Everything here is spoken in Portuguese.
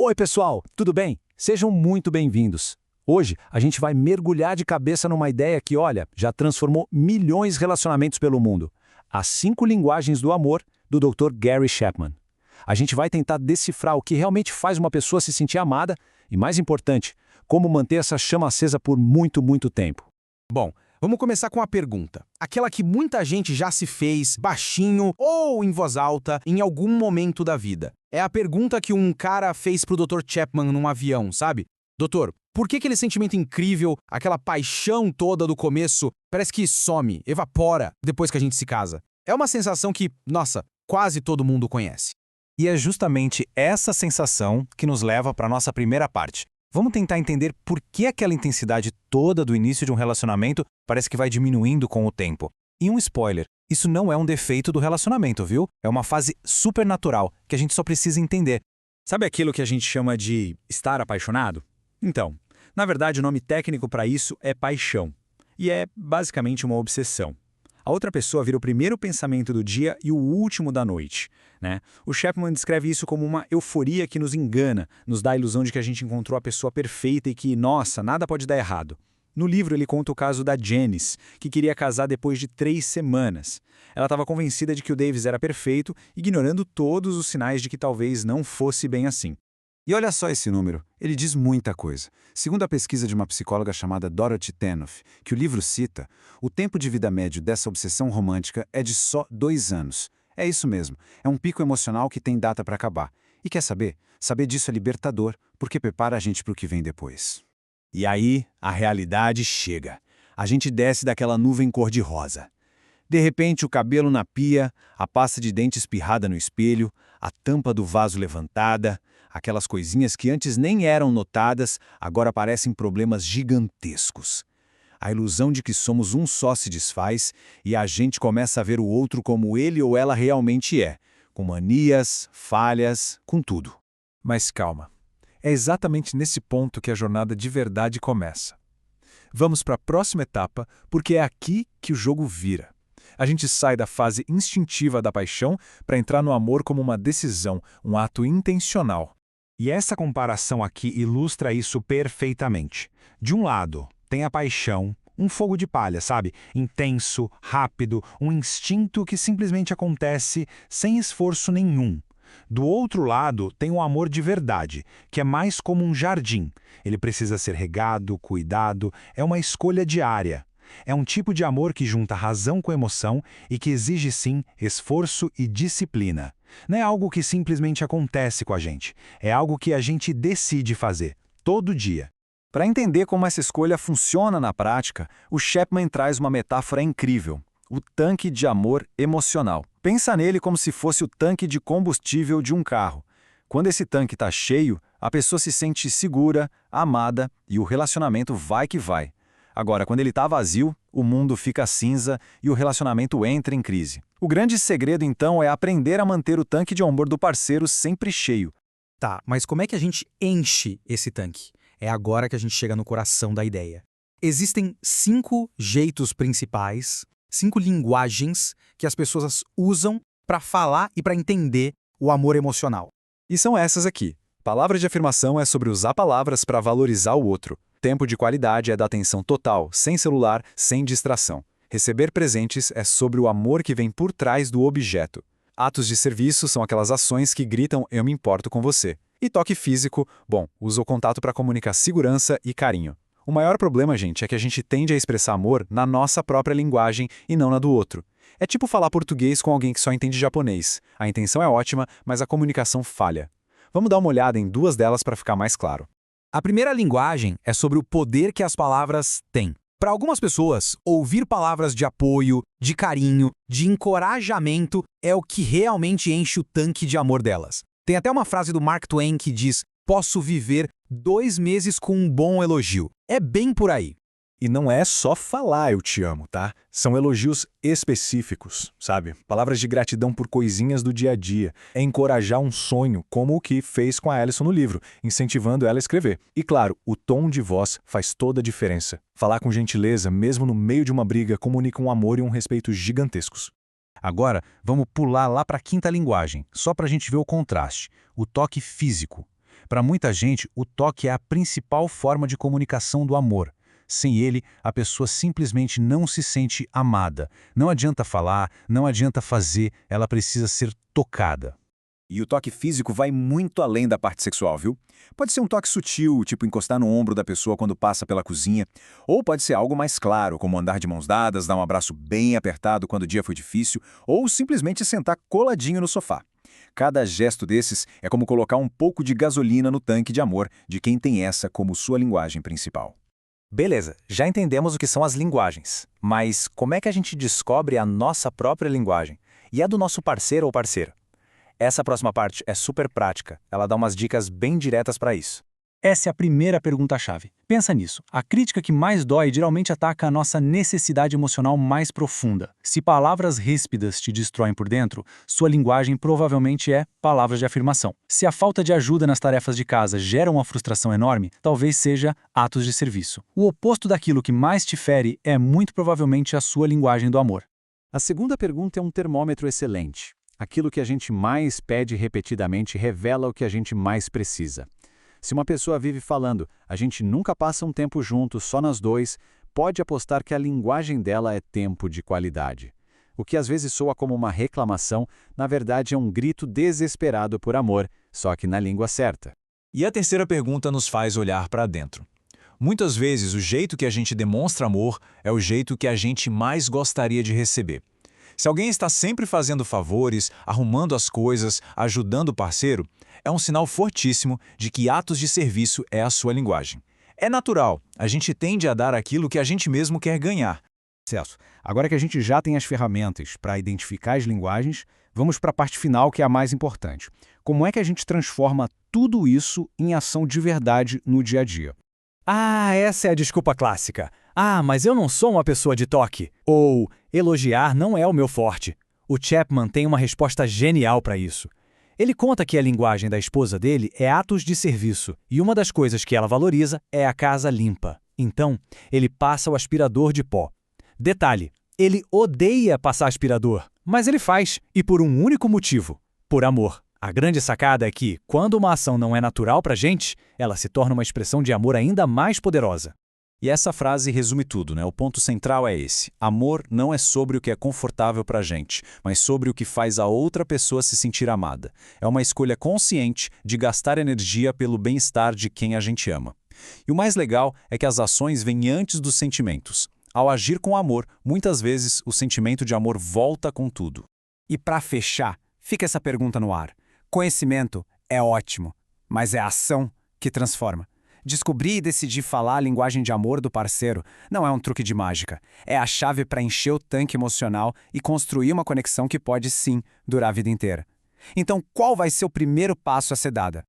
Oi, pessoal, tudo bem? Sejam muito bem-vindos. Hoje a gente vai mergulhar de cabeça numa ideia que, olha, já transformou milhões de relacionamentos pelo mundo. As 5 linguagens do amor, do Dr. Gary Chapman. A gente vai tentar decifrar o que realmente faz uma pessoa se sentir amada e, mais importante, como manter essa chama acesa por muito, muito tempo. Bom, vamos começar com a pergunta. Aquela que muita gente já se fez, baixinho ou em voz alta, em algum momento da vida. É a pergunta que um cara fez pro Dr. Chapman num avião, sabe? Doutor, por que aquele sentimento incrível, aquela paixão toda do começo, parece que some, evapora depois que a gente se casa? É uma sensação que, nossa, quase todo mundo conhece. E é justamente essa sensação que nos leva para a nossa primeira parte. Vamos tentar entender por que aquela intensidade toda do início de um relacionamento parece que vai diminuindo com o tempo. E um spoiler, isso não é um defeito do relacionamento, viu? É uma fase super natural que a gente só precisa entender. Sabe aquilo que a gente chama de estar apaixonado? Então, na verdade o nome técnico para isso é paixão. E é basicamente uma obsessão. A outra pessoa vira o primeiro pensamento do dia e o último da noite, né? O Chapman descreve isso como uma euforia que nos engana, nos dá a ilusão de que a gente encontrou a pessoa perfeita e que, nossa, nada pode dar errado. No livro ele conta o caso da Janice, que queria casar depois de 3 semanas. Ela estava convencida de que o Davis era perfeito, ignorando todos os sinais de que talvez não fosse bem assim. E olha só esse número, ele diz muita coisa. Segundo a pesquisa de uma psicóloga chamada Dorothy Tanoff, que o livro cita, o tempo de vida médio dessa obsessão romântica é de só 2 anos. É isso mesmo, é um pico emocional que tem data para acabar. E quer saber? Saber disso é libertador, porque prepara a gente para o que vem depois. E aí, a realidade chega. A gente desce daquela nuvem cor-de-rosa. De repente, o cabelo na pia, a pasta de dente espirrada no espelho, a tampa do vaso levantada, aquelas coisinhas que antes nem eram notadas, agora parecem problemas gigantescos. A ilusão de que somos um só se desfaz e a gente começa a ver o outro como ele ou ela realmente é, com manias, falhas, com tudo. Mas calma, é exatamente nesse ponto que a jornada de verdade começa. Vamos para a próxima etapa, porque é aqui que o jogo vira. A gente sai da fase instintiva da paixão para entrar no amor como uma decisão, um ato intencional. E essa comparação aqui ilustra isso perfeitamente. De um lado, tem a paixão, um fogo de palha, sabe? Intenso, rápido, um instinto que simplesmente acontece sem esforço nenhum. Do outro lado, tem o amor de verdade, que é mais como um jardim. Ele precisa ser regado, cuidado, é uma escolha diária. É um tipo de amor que junta razão com emoção e que exige, sim, esforço e disciplina. Não é algo que simplesmente acontece com a gente. É algo que a gente decide fazer, todo dia. Para entender como essa escolha funciona na prática, o Chapman traz uma metáfora incrível: o tanque de amor emocional. Pensa nele como se fosse o tanque de combustível de um carro. Quando esse tanque está cheio, a pessoa se sente segura, amada e o relacionamento vai que vai. Agora, quando ele está vazio, o mundo fica cinza e o relacionamento entra em crise. O grande segredo, então, é aprender a manter o tanque de amor do parceiro sempre cheio. Tá, mas como é que a gente enche esse tanque? É agora que a gente chega no coração da ideia. Existem 5 jeitos principais, 5 linguagens que as pessoas usam para falar e para entender o amor emocional. E são essas aqui. Palavra de afirmação é sobre usar palavras para valorizar o outro. Tempo de qualidade é da atenção total, sem celular, sem distração. Receber presentes é sobre o amor que vem por trás do objeto. Atos de serviço são aquelas ações que gritam "eu me importo com você". E toque físico, bom, usa o contato para comunicar segurança e carinho. O maior problema, gente, é que a gente tende a expressar amor na nossa própria linguagem e não na do outro. É tipo falar português com alguém que só entende japonês. A intenção é ótima, mas a comunicação falha. Vamos dar uma olhada em 2 delas para ficar mais claro. A primeira linguagem é sobre o poder que as palavras têm. Para algumas pessoas, ouvir palavras de apoio, de carinho, de encorajamento é o que realmente enche o tanque de amor delas. Tem até uma frase do Mark Twain que diz: "Posso viver 2 meses com um bom elogio". É bem por aí. E não é só falar "eu te amo", tá? São elogios específicos, sabe? Palavras de gratidão por coisinhas do dia a dia. É encorajar um sonho, como o que fez com a Alison no livro, incentivando ela a escrever. E claro, o tom de voz faz toda a diferença. Falar com gentileza, mesmo no meio de uma briga, comunica um amor e um respeito gigantescos. Agora, vamos pular lá para a 5ª linguagem, só para a gente ver o contraste, o toque físico. Para muita gente, o toque é a principal forma de comunicação do amor. Sem ele, a pessoa simplesmente não se sente amada. Não adianta falar, não adianta fazer, ela precisa ser tocada. E o toque físico vai muito além da parte sexual, viu? Pode ser um toque sutil, tipo encostar no ombro da pessoa quando passa pela cozinha, ou pode ser algo mais claro, como andar de mãos dadas, dar um abraço bem apertado quando o dia foi difícil, ou simplesmente sentar coladinho no sofá. Cada gesto desses é como colocar um pouco de gasolina no tanque de amor de quem tem essa como sua linguagem principal. Beleza, já entendemos o que são as linguagens. Mas como é que a gente descobre a nossa própria linguagem? E a do nosso parceiro ou parceira? Essa próxima parte é super prática, ela dá umas dicas bem diretas para isso. Essa é a primeira pergunta-chave. Pensa nisso. A crítica que mais dói geralmente ataca a nossa necessidade emocional mais profunda. Se palavras ríspidas te destroem por dentro, sua linguagem provavelmente é palavras de afirmação. Se a falta de ajuda nas tarefas de casa gera uma frustração enorme, talvez seja atos de serviço. O oposto daquilo que mais te fere é muito provavelmente a sua linguagem do amor. A segunda pergunta é um termômetro excelente. Aquilo que a gente mais pede repetidamente revela o que a gente mais precisa. Se uma pessoa vive falando, a gente nunca passa um tempo juntos, só nós dois, pode apostar que a linguagem dela é tempo de qualidade. O que às vezes soa como uma reclamação, na verdade é um grito desesperado por amor, só que na língua certa. E a terceira pergunta nos faz olhar para dentro. Muitas vezes, o jeito que a gente demonstra amor é o jeito que a gente mais gostaria de receber. Se alguém está sempre fazendo favores, arrumando as coisas, ajudando o parceiro, é um sinal fortíssimo de que atos de serviço é a sua linguagem. É natural, a gente tende a dar aquilo que a gente mesmo quer ganhar. Agora que a gente já tem as ferramentas para identificar as linguagens, vamos para a parte final, que é a mais importante. Como é que a gente transforma tudo isso em ação de verdade no dia a dia? Essa é a desculpa clássica. Mas eu não sou uma pessoa de toque. Ou, elogiar não é o meu forte. O Chapman tem uma resposta genial para isso. Ele conta que a linguagem da esposa dele é atos de serviço, e uma das coisas que ela valoriza é a casa limpa. Então, ele passa o aspirador de pó. Detalhe, ele odeia passar aspirador, mas ele faz, e por um único motivo: por amor. A grande sacada é que, quando uma ação não é natural pra gente, ela se torna uma expressão de amor ainda mais poderosa. E essa frase resume tudo, né? O ponto central é esse. Amor não é sobre o que é confortável pra gente, mas sobre o que faz a outra pessoa se sentir amada. É uma escolha consciente de gastar energia pelo bem-estar de quem a gente ama. E o mais legal é que as ações vêm antes dos sentimentos. Ao agir com amor, muitas vezes o sentimento de amor volta com tudo. E para fechar, fica essa pergunta no ar. Conhecimento é ótimo, mas é a ação que transforma. Descobrir e decidir falar a linguagem de amor do parceiro não é um truque de mágica. É a chave para encher o tanque emocional e construir uma conexão que pode, sim, durar a vida inteira. Então, qual vai ser o primeiro passo a ser dado?